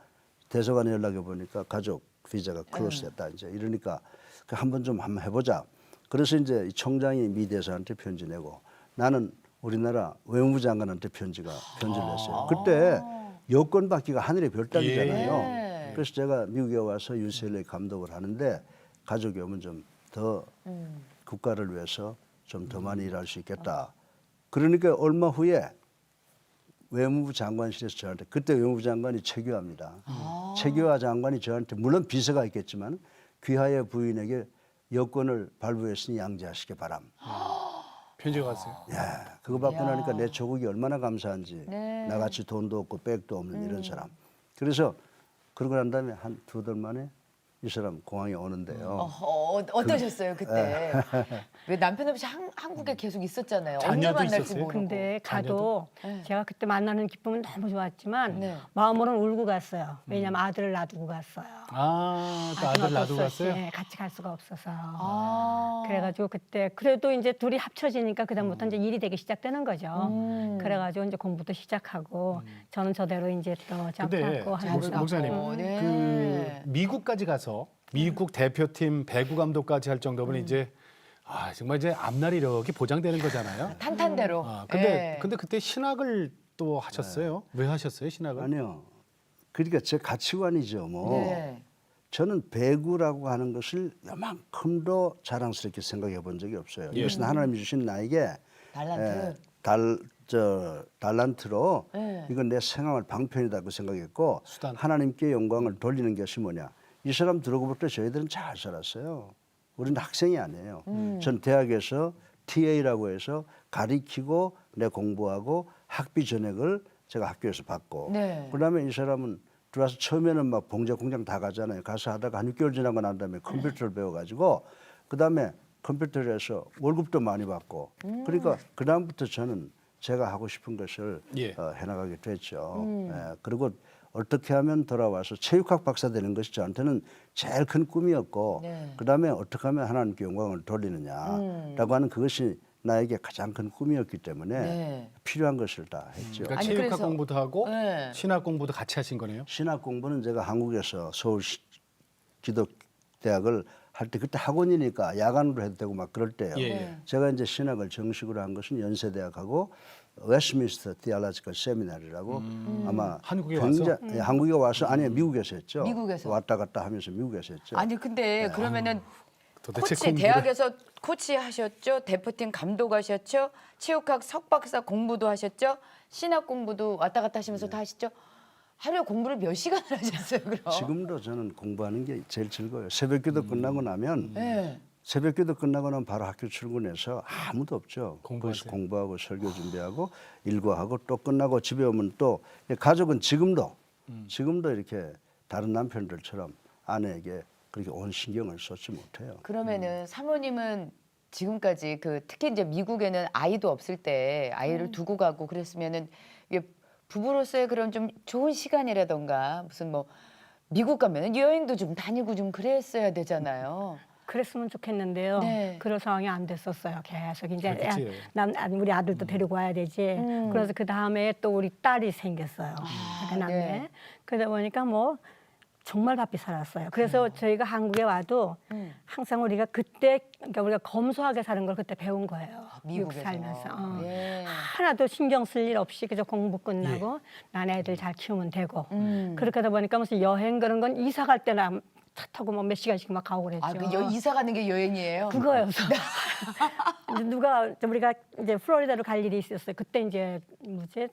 대사관에 연락해 보니까 가족 비자가 클로즈 됐다 이제 이러니까 한번 좀 한번 해보자. 그래서 이제 이 총장이 미 대사한테 편지 내고 나는 우리나라 외무부 장관한테 편지를 냈어요. 그때 여권 받기가 하늘의 별 따기잖아요. 예. 그래서 제가 미국에 와서 UCLA 감독을 하는데 가족이 오면 좀 더 국가를 위해서 좀 더 많이 일할 수 있겠다. 그러니까 얼마 후에 외무부 장관실에서 저한테 그때 외무부 장관이 최규하입니다. 최규하 장관이 저한테 물론 비서가 있겠지만 귀하의 부인에게 여권을 발부했으니 양지하시기 바람. 편지가 왔어요. 야, 그거 받고 이야. 나니까 내 조국이 얼마나 감사한지. 네. 나같이 돈도 없고 백도 없는 이런 사람. 그래서 그러고 난 다음에 한 2달 만에 이 사람 공항에 오는데요. 어떠셨어요 그때? 왜 남편 없이 한국에 계속 있었잖아요. 언제 자녀도 만날지 있었어요? 모르고. 근데 자녀도? 가도 네. 제가 그때 만나는 기쁨은 너무 좋았지만 네. 마음으로는 울고 갔어요. 왜냐면 아들을 놔두고 갔어요. 아, 또 아들 놔두고 갔어요? 네, 같이 갈 수가 없어서. 아. 그래가지고 그때 그래도 이제 둘이 합쳐지니까 그다음부터 이제 일이 되기 시작되는 거죠. 그래가지고 이제 공부도 시작하고 저는 저대로 이제 또 근데 점프하고 하면서 목사님, 네. 그 미국까지 가서 미국 대표팀 배구 감독까지 할 정도면 이제 정말 이제 앞날 이력이 보장되는 거잖아요. 탄탄대로. 근데 예. 그때 신학을 또 하셨어요? 왜 하셨어요, 신학을? 아니요. 그러니까 제 가치관이죠. 뭐 네. 저는 배구라고 하는 것을 요만큼도 자랑스럽게 생각해 본 적이 없어요. 예. 이것은 하나님이 주신 나에게 달란트. 달란트로 네. 이건 내 생활 방편이다 고 생각했고 수단. 하나님께 영광을 돌리는 것이 뭐냐. 이 사람 들어오고부터 저희들은 잘 살았어요. 우리는 학생이 아니에요. 전 대학에서 TA라고 해서 가리키고 내 공부하고 학비 전액을 제가 학교에서 받고 네. 그다음에 이 사람은 들어와서 처음에는 막 봉제 공장 다 가잖아요. 가서 하다가 한 6개월 지나고 난 다음에 컴퓨터를 배워가지고 그다음에 컴퓨터를 해서 월급도 많이 받고 그러니까 그다음부터 저는 제가 하고 싶은 것을 예. 해나가게 됐죠. 예, 그리고 어떻게 하면 돌아와서 체육학 박사 되는 것이 저한테는 제일 큰 꿈이었고 네. 그다음에 어떻게 하면 하나님께 영광을 돌리느냐라고 하는 그것이 나에게 가장 큰 꿈이었기 때문에 네. 필요한 것을 다 했죠. 그러니까 아니, 체육학 그래서- 공부도 하고 네. 신학 공부도 같이 하신 거네요. 신학 공부는 제가 한국에서 서울 기독대학을 할 때 그때 학원이니까 야간으로 해도 되고 막 그럴 때요. 예, 예. 제가 이제 신학을 정식으로 한 것은 연세대학하고 웨스트민스터 디알라지컬 세미나리라고 아마 한국에 예, 한국에 와서 아니 미국에서 했죠. 미국에서. 왔다 갔다 하면서 미국에서 했죠. 아니 근데 그러면은 도대체 코치 공부를- 대학에서 코치 하셨죠? 대표팀 감독 하셨죠? 체육학 석박사 공부도 하셨죠? 신학 공부도 왔다 갔다 하시면서 다 하시죠? 하루에 공부를 몇 시간을 하셨어요, 그럼? 지금도 저는 공부하는 게 제일 즐거워요. 새벽기도 끝나고 나면 네. 새벽기도 끝나고 나면 바로 학교 출근해서 아무도 없죠. 거기서 공부하세요? 공부하고 설교 준비하고 일과하고 또 끝나고 집에 오면 또 가족은 지금도 이렇게 다른 남편들처럼 아내에게 그렇게 온 신경을 쏟지 못해요. 그러면은 사모님은 지금까지 특히 이제 미국에는 아이도 없을 때 아이를 두고 가고 그랬으면은 이게 부부로서의 그런 좀 좋은 시간이라던가 무슨 뭐 미국 가면은 여행도 좀 다니고 좀 그랬어야 되잖아요. 그랬으면 좋겠는데요. 네. 그런 상황이 안 됐었어요. 계속 이제 그렇지. 우리 아들도 데리고 와야 되지. 그래서 그 다음에 또 우리 딸이 생겼어요. 남매. 네. 그러다 보니까 뭐 정말 바삐 살았어요. 그래서 저희가 한국에 와도 항상 우리가 그때 그러니까 우리가 검소하게 사는 걸 그때 배운 거예요. 미국 미국에서. 살면서. 예. 하나도 신경 쓸 일 없이 그저 공부 끝나고 난 애들 잘 키우면 되고 그렇게 하다 보니까 무슨 여행 그런 건 이사 갈 때나 차 타고 뭐 몇 시간씩 막 가고 그랬죠. 아, 이사 가는 게 여행이에요? 그거여서 이제 우리가 이제 플로리다로 갈 일이 있었어요. 그때 이제 뭐지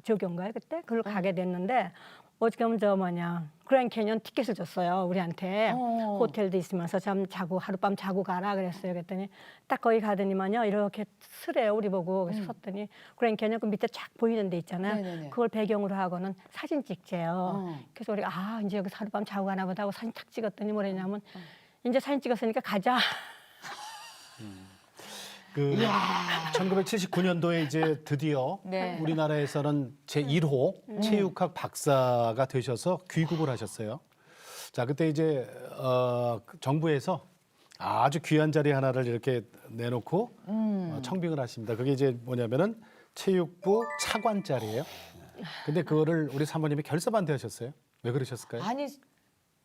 조교인가요 그때 그걸 가게 됐는데 어저께면 저 뭐냐 그랜 캐년 티켓을 줬어요 우리한테. 호텔도 있으면서 잠 자고 하룻밤 자고 가라 그랬어요. 그랬더니 딱 거기 가더니만요 이렇게 쓰래요 우리 보고. 그래서 섰더니 그랜 캐년 그 밑에 쫙 보이는 데 있잖아요. 네네네. 그걸 배경으로 하고는 사진 찍재요. 그래서 우리가 아 이제 여기서 하룻밤 자고 가나 보다 하고 사진 탁 찍었더니 뭐랬냐면 이제 사진 찍었으니까 가자. 그 1979년도에 이제 드디어 네. 우리나라에서는 제1호 체육학 박사가 되셔서 귀국을 하셨어요. 자, 그때 이제 정부에서 아주 귀한 자리 하나를 이렇게 내놓고 청빙을 하십니다. 그게 이제 뭐냐면은 체육부 차관 자리예요. 근데 그거를 우리 사모님이 결사반대하셨어요. 왜 그러셨을까요? 아니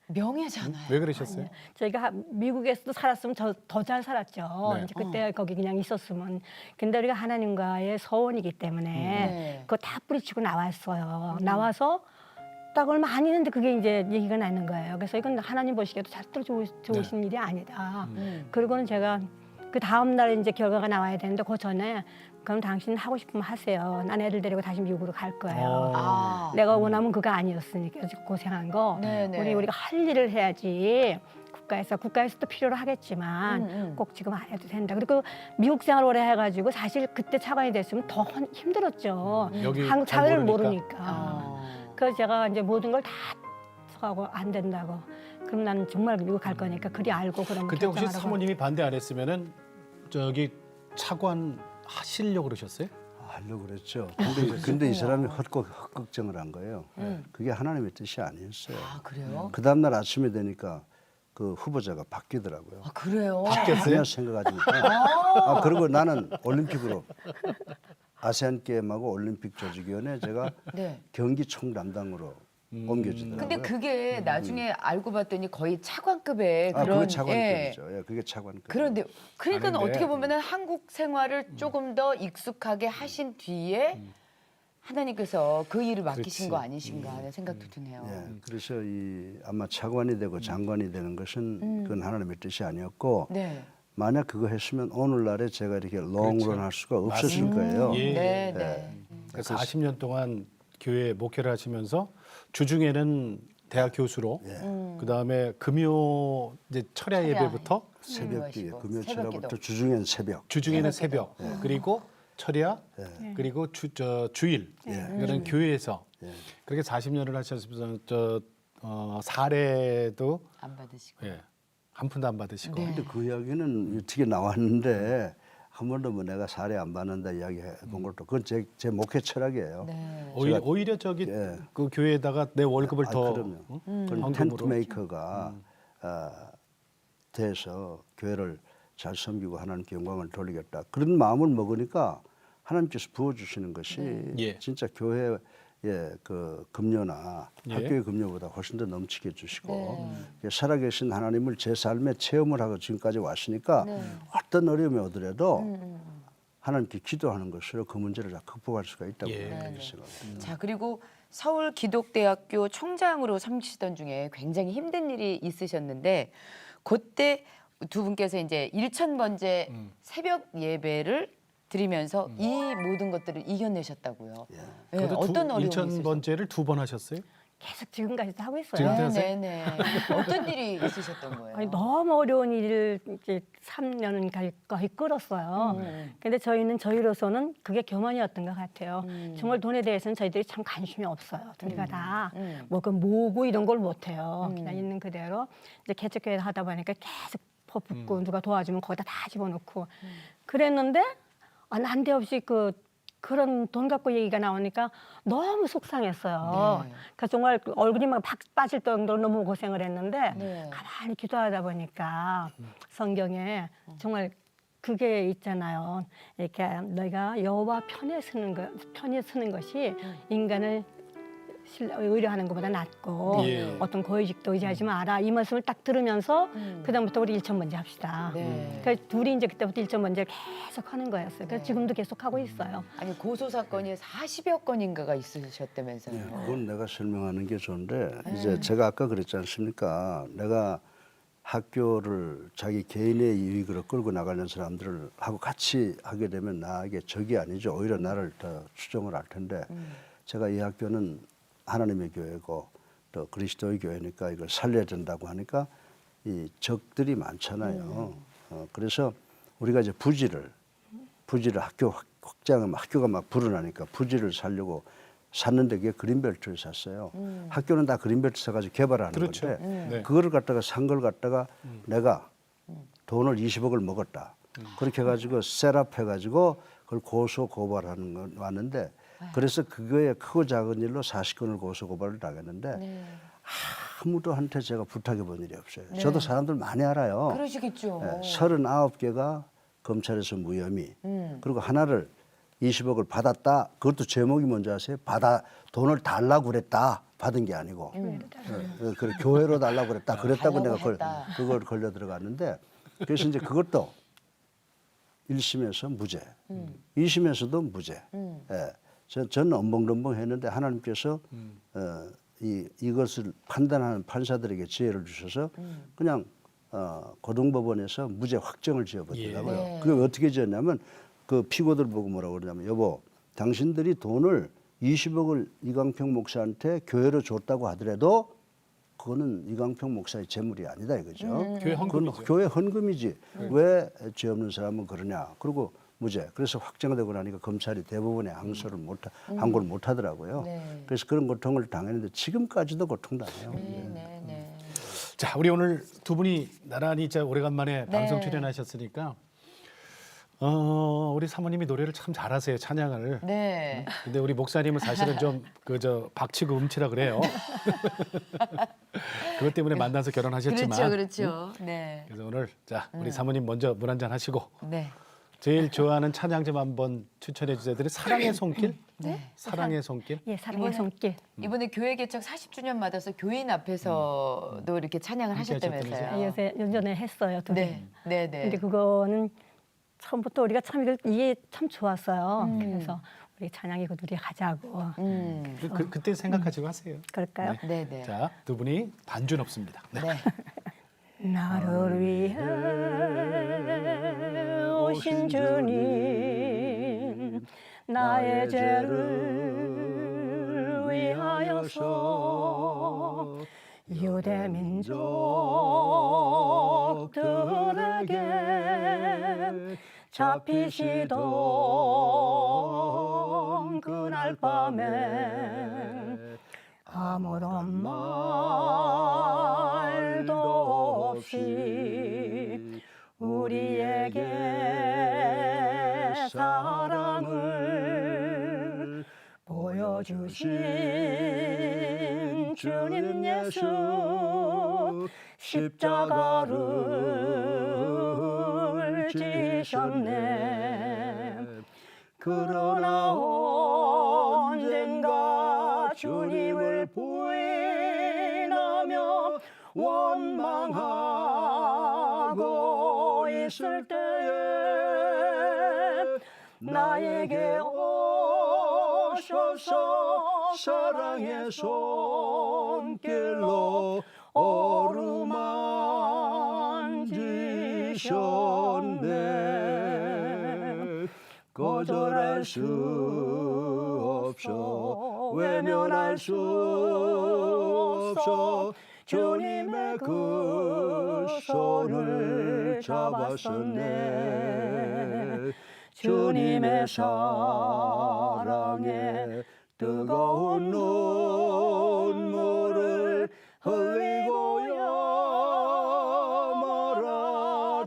명예잖아요. 왜 그러셨어요? 저희가 미국에서도 살았으면 더 잘 살았죠. 네. 이제 그때 거기 그냥 있었으면. 근데 우리가 하나님과의 서원이기 때문에 네. 그거 다 뿌리치고 나왔어요. 나와서 딱 얼마 안 있는데 그게 이제 얘기가 나는 거예요. 그래서 이건 하나님 보시기에도 절대로 좋으신 일이 아니다. 그리고는 제가 그 다음 날 이제 결과가 나와야 되는데 그 전에 그럼 당신 하고 싶으면 하세요. 난 애들 데리고 다시 미국으로 갈 거예요. 아. 내가 원하면 그거 아니었으니까 고생한 거. 네네. 우리가 할 일을 해야지. 국가에서도 필요로 하겠지만 꼭 지금 안 해도 된다. 그리고 미국 생활 오래 해가지고 사실 그때 차관이 됐으면 더 힘들었죠. 여기 한국 잘 사회를 모르니까. 모르니까. 그래서 제가 이제 모든 걸 다 하고 안 된다고. 그럼 나는 정말 미국 갈 거니까 그리 알고 그러면 그때 혹시 결정하라고. 사모님이 반대 안 했으면은 저기 차관 하시려고 그러셨어요? 하려고 그랬죠. 근데 이 사람이 헛걱정을 한 거예요. 그게 하나님의 뜻이 아니었어요. 아 그래요? 그 다음 날 아침에 되니까 그 후보자가 바뀌더라고요. 아 그래요? 전혀 생각하지 못해. 그리고 나는 올림픽으로 아세안 게임하고 올림픽 조직위원회 제가 네. 경기총 담당으로 옮겨지더라고요. 근데 그게 나중에 알고 봤더니 거의 차관급의 그런 그게 차관급이죠. 예, 그게 차관급. 그런데 그러니까 아닌데. 어떻게 보면은 한국 생활을 조금 더 익숙하게 하신 뒤에 하나님께서 그 일을 맡기신 그렇지. 거 아니신가 하는 생각도 드네요. 예, 그래서 아마 차관이 되고 장관이 되는 것은 그건 하나님의 뜻이 아니었고 네. 만약 그거 했으면 오늘날에 제가 이렇게 롱런 할 수가 없었을 거예요. 예. 네, 네. 그래서 40년 동안 교회 목회를 하시면서 주중에는 대학 교수로 그다음에 금요 이제 철야 예배부터 새벽 기회, 하시고, 금요 새벽 철야부터 기도. 주중엔 새벽. 주중에는 새벽 그리고 철야 그리고 주일 이런 교회에서 그렇게 40년을 하셨으면서 사례도 안 받으시고. 한 푼도 안 받으시고 네. 근데 그 이야기는 어떻게 나왔는데 한 번도 뭐 내가 사례 안 받는다 이야기 해본 것도 그건 제 목회 철학이에요. 네. 오히려 저기 예. 그 교회에다가 내 월급을 더 그럼요. 응? 그건 텐트 헌금으로 메이커가 돼서 교회를 잘 섬기고 하나님께 영광을 돌리겠다. 그런 마음을 먹으니까 하나님께서 부어주시는 것이 예. 진짜 교회의 그 금료나 예. 학교의 금료보다 훨씬 더 넘치게 해주시고 살아계신 하나님을 제 삶에 체험을 하고 지금까지 왔으니까 어떤 어려움이 오더라도 하나님께 기도하는 것으로 그 문제를 다 극복할 수가 있다고 예. 그렇게 생각합니다. 자 그리고 서울 기독대학교 총장으로 섬기시던 중에 굉장히 힘든 일이 있으셨는데 그때 두 분께서 이제 일천번제 새벽 예배를 드리면서 이 모든 것들을 이겨내셨다고요. 네, 그래도 어떤 어려움이 있으셨어요? 2000번째를 2번 하셨어요? 계속 지금까지도 하고 있어요. 지금도 하세요? 네네네. 어떤 일이 있으셨던 거예요? 아니, 너무 어려운 일을 이제 3년은 가까이 끌었어요. 근데 저희로서는 그게 교만이었던 것 같아요. 정말 돈에 대해서는 저희들이 참 관심이 없어요. 우리가 다 뭐 그 모으고 이런 걸 못해요. 그냥 있는 그대로 이제 개척교회 하다 보니까 계속 퍼붓고 누가 도와주면 거기다 다 집어넣고 그랬는데 난데없이 그런 돈 갖고 얘기가 나오니까 너무 속상했어요. 그러니까 정말 얼굴이 막 빠질 정도로 너무 고생을 했는데 네. 가만히 기도하다 보니까 성경에 정말 그게 있잖아요. 이렇게 너희가 여호와 편에 서는 것이 인간을 의뢰하는 것보다 낫고 예. 어떤 고위직도 의지하지 마라. 이 말씀을 딱 들으면서 그다음부터 우리 일천번제 합시다. 네. 그러니까 둘이 이제 그때부터 일천번제를 계속 하는 거였어요. 그래서 지금도 계속 하고 있어요. 아니 고소 사건이 40여 건인가가 있으셨다면서요. 예, 그건 내가 설명하는 게 좋은데 이제 제가 아까 그랬지 않습니까? 내가 학교를 자기 개인의 이익으로 끌고 나가는 사람들을 하고 같이 하게 되면 나에게 적이 아니죠. 오히려 나를 더 추종을 할 텐데 제가 이 학교는 하나님의 교회고 또 그리스도의 교회니까 이걸 살려야 된다고 하니까 이 적들이 많잖아요. 그래서 우리가 이제 부지를 학교 확장하면 학교가 막 불어나니까 부지를 살려고 샀는데 그게 그린벨트를 샀어요. 학교는 다 그린벨트 사가지고 개발하는 그렇죠. 건데 네. 그거를 갖다가 산 걸 갖다가 내가 돈을 20억을 먹었다. 그렇게 해가지고 셋업해가지고 그걸 고소 고발하는 건 왔는데 그래서 그거에 크고 작은 일로 40건을 고소 고발을 당했는데 네. 아무도 한테 제가 부탁해 본 일이 없어요. 저도 사람들 많이 알아요. 그러시겠죠. 39개가 검찰에서 무혐의. 그리고 하나를 20억을 받았다. 그것도 제목이 뭔지 아세요? 돈을 달라고 그랬다. 받은 게 아니고. 그래, 교회로 달라고 그랬다. 그랬다고 달라고 내가 했다. 그걸 걸려 들어갔는데 그래서 이제 그것도 1심에서 무죄, 2심에서도 무죄. 예. 저는 엄벙덤벙 했는데 하나님께서 이것을 판단하는 판사들에게 지혜를 주셔서 그냥 고등법원에서 무죄 확정을 지어버리더라고요. 네. 그게 어떻게 지었냐면 그 피고들 보고 뭐라고 그러냐면 여보 당신들이 돈을 20억을 이광평 목사한테 교회로 줬다고 하더라도 그거는 이광평 목사의 재물이 아니다 이거죠. 교회 그건 헌금이죠. 교회 헌금이지. 왜 죄 없는 사람은 그러냐. 그리고 무죄. 그래서 확정되고 나니까 검찰이 대부분의 항고를 못 하더라고요. 네. 그래서 그런 고통을 당했는데 지금까지도 고통당해요. 네. 자, 우리 오늘 두 분이 나란히 진짜 오래간만에 네. 방송 출연하셨으니까 우리 사모님이 노래를 참 잘하세요, 찬양을. 네. 근데 우리 목사님은 사실은 좀 박치고 음치라 그래요. 그것 때문에 만나서 결혼하셨지만. 그렇죠. 네. 그래서 오늘 자 우리 사모님 먼저 물 한잔 하시고 네. 제일 좋아하는 찬양 좀 한번 추천해 주세요. 사랑의 손길. 네. 사랑의 손길. 예, 사랑의 손길. 이번에 교회 개척 40주년 맞아서 교인 앞에서도 이렇게 찬양을 함께 하셨다면서요. 하셨다면서요. 요새 예전에 했어요. 두 개. 네. 근데 그거는 처음부터 우리가 참 이게 참 좋았어요. 그래서 우리 찬양이 그 둘이 하자고. 그때 생각하시고 하세요. 그럴까요? 네. 자, 두 분이 반주 높습니다. 네. 네. 나를 위해 오신 주님 나의 죄를 위하여서 유대 민족들에게 잡히시던 그날 밤에 아무런 말도 없이 우리에게 사랑을 보여주신 주님 예수 십자가를 지셨네. 그러나 언젠가 주님을 부인하며 원망하고 있을 때에 나에게 오셔서 사랑의 손길로 어루만지셨네. 거절할 수 없어 외면할 수 없어 주님의 그 손을 잡았었네. 주님의 사랑에 뜨거운 눈물을 흘리고야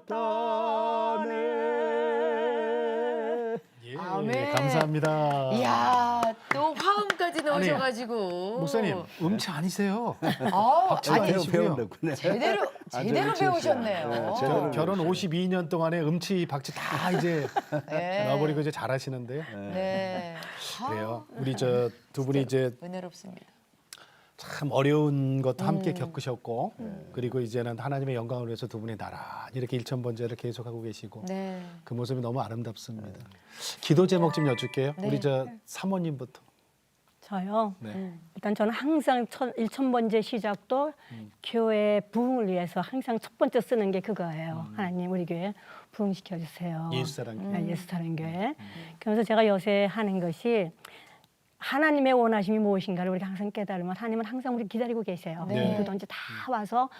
말았다네. 예, 아멘. 감사합니다. 이야, 또 화음까지 넣으셔가지고. 목사님, 음치 아니세요? 아, 박치가 아니, 아니시고요. 배운 덕분에. 제대로 배우셨네요. 네, 제대로 결혼 52년 동안에 음치, 박치 다 이제 네. 놔버리고 이제 잘하시는데요. 네. 그래요. 우리 저 두 분이 이제 은혜롭습니다. 참 어려운 것도 함께 겪으셨고 그리고 이제는 하나님의 영광을 위해서 두 분이 나란히 이렇게 일천번제를 계속하고 계시고 네. 그 모습이 너무 아름답습니다. 기도 제목 좀 여쭐게요. 네. 우리 저 사모님부터. 저요. 네. 일단 저는 항상 1000번째 시작도 교회 부흥을 위해서 항상 첫 번째 쓰는 게 그거예요. 하나님 우리 교회 부흥시켜 주세요. 예수사랑 교회. 네, 예수사랑 교회. 그래서 제가 요새 하는 것이 하나님의 원하심이 무엇인가를 우리가 항상 깨달으면 하나님은 항상 우리 기다리고 계세요. 네. 누구든지 다 와서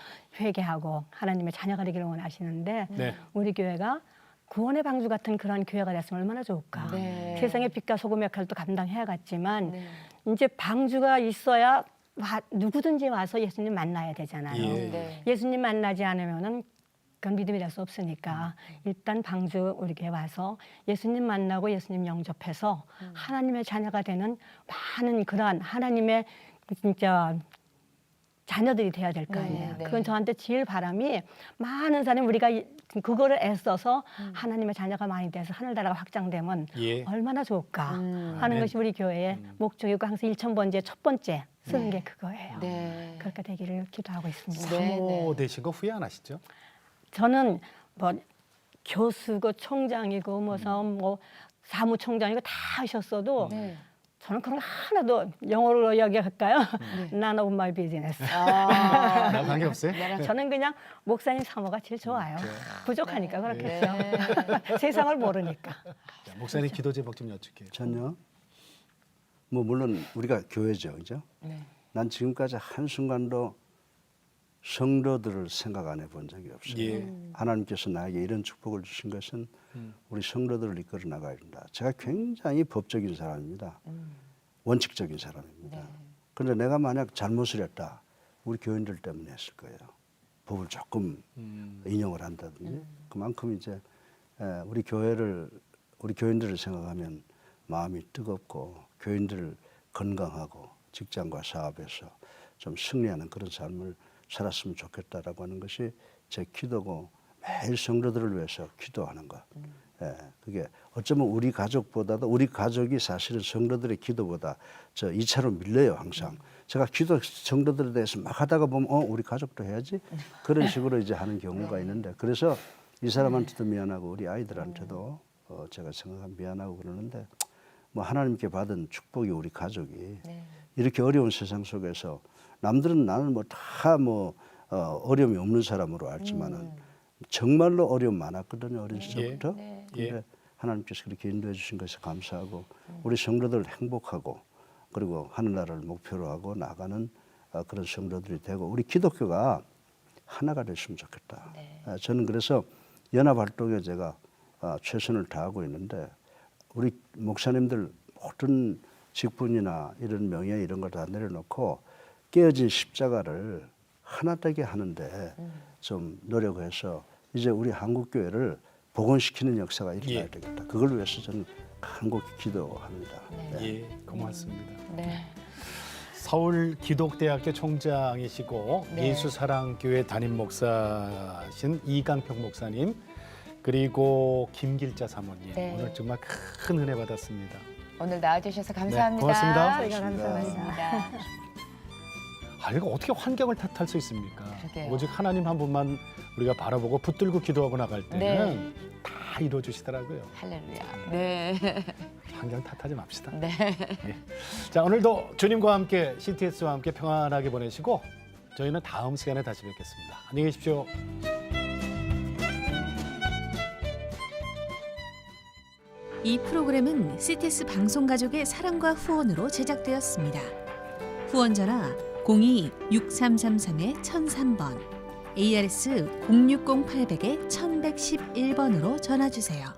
회개하고 하나님의 자녀가 되기를 원하시는데 네. 우리 교회가 구원의 방주 같은 그런 교회가 됐으면 얼마나 좋을까. 네. 세상의 빛과 소금의 역할도 감당해야겠지만 네. 이제 방주가 있어야 누구든지 와서 예수님 만나야 되잖아요. 예. 네. 예수님 만나지 않으면은 그건 믿음이 될 수 없으니까 일단 방주 우리 교회 와서 예수님 만나고 예수님 영접해서 하나님의 자녀가 되는 많은 그러한 하나님의 진짜 자녀들이 돼야 될 거 아니에요. 네, 네. 그건 저한테 제일 바람이 많은 사람이 우리가 그거를 애써서 하나님의 자녀가 많이 돼서 하늘나라가 확장되면 예. 얼마나 좋을까 하는 아멘. 것이 우리 교회의 목적이고 항상 1000번째 첫 번째 쓰는 게 그거예요. 네. 그렇게 되기를 기도하고 있습니다. 네. 사모 되신 거 후회 안 하시죠? 저는 뭐 교수고 총장이고 뭐 사무총장이고 다 하셨어도 네. 저는 그런 거 하나도 영어로 이야기할까요? None of my business. 아. 나 관계 없어요? 네. 저는 그냥 목사님 사모가 제일 좋아요. 부족하니까 그렇겠죠. 네. 세상을 모르니까. 자, 목사님 기도 제목 좀 여쭐게요. 전요. 뭐 물론 우리가 교회죠, 그죠? 네. 난 지금까지 한 순간도 성도들을 생각 안 해본 적이 없어요. 예. 하나님께서 나에게 이런 축복을 주신 것은 우리 성도들을 이끌어 나가야 된다. 제가 굉장히 법적인 사람입니다. 원칙적인 사람입니다. 그런데 내가 만약 잘못을 했다. 우리 교인들 때문에 했을 거예요. 법을 조금 인용을 한다든지. 그만큼 이제 우리 교인들을 생각하면 마음이 뜨겁고 교인들 건강하고 직장과 사업에서 좀 승리하는 그런 삶을 살았으면 좋겠다라고 하는 것이 제 기도고 매일 성도들을 위해서 기도하는 것. 예, 그게 어쩌면 우리 가족보다도 우리 가족이 사실은 성도들의 기도보다 저 2차로 밀려요 항상. 제가 기도 성도들에 대해서 막 하다가 보면 우리 가족도 해야지 그런 식으로 이제 하는 경우가 있는데 그래서 이 사람한테도 미안하고 우리 아이들한테도 제가 생각하면 미안하고 그러는데 뭐 하나님께 받은 축복이 우리 가족이 이렇게 어려운 세상 속에서 남들은 나는 뭐 다 어려움이 없는 사람으로 알지만은 정말로 어려움 많았거든요 어린 시절부터. 예. 근데 하나님께서 그렇게 인도해 주신 것에 감사하고 우리 성도들 행복하고 그리고 하늘나라를 목표로 하고 나가는 그런 성도들이 되고 우리 기독교가 하나가 됐으면 좋겠다. 저는 그래서 연합 활동에 제가 최선을 다하고 있는데 우리 목사님들 모든 직분이나 이런 명예 이런 걸 다 내려놓고 깨어진 십자가를 하나 되게 하는데 좀 노력해서 이제 우리 한국 교회를 복원시키는 역사가 일어나야 예. 되겠다. 그걸 위해서 저는 간곡히 기도합니다. 예, 고맙습니다. 네. 서울 기독대학교 총장이시고 네. 예수사랑교회 담임 목사신 이강평 목사님 그리고 김길자 사모님 네. 오늘 정말 큰 은혜 받았습니다. 오늘 나와주셔서 감사합니다. 고맙습니다. 저희가 감사합니다. 고맙습니다. 아, 이거 어떻게 환경을 탓할 수 있습니까? 그러게요. 오직 하나님 한 분만 우리가 바라보고 붙들고 기도하고 나갈 때는 네. 다 이루어주시더라고요. 할렐루야. 네. 환경 탓하지 맙시다. 네. 예. 자, 오늘도 주님과 함께 CTS와 함께 평안하게 보내시고 저희는 다음 시간에 다시 뵙겠습니다. 안녕히 계십시오. 이 프로그램은 CTS 방송가족의 사랑과 후원으로 제작되었습니다. 후원 전화 02-6333-1003번, ARS 060-800-1111번으로 전화 주세요.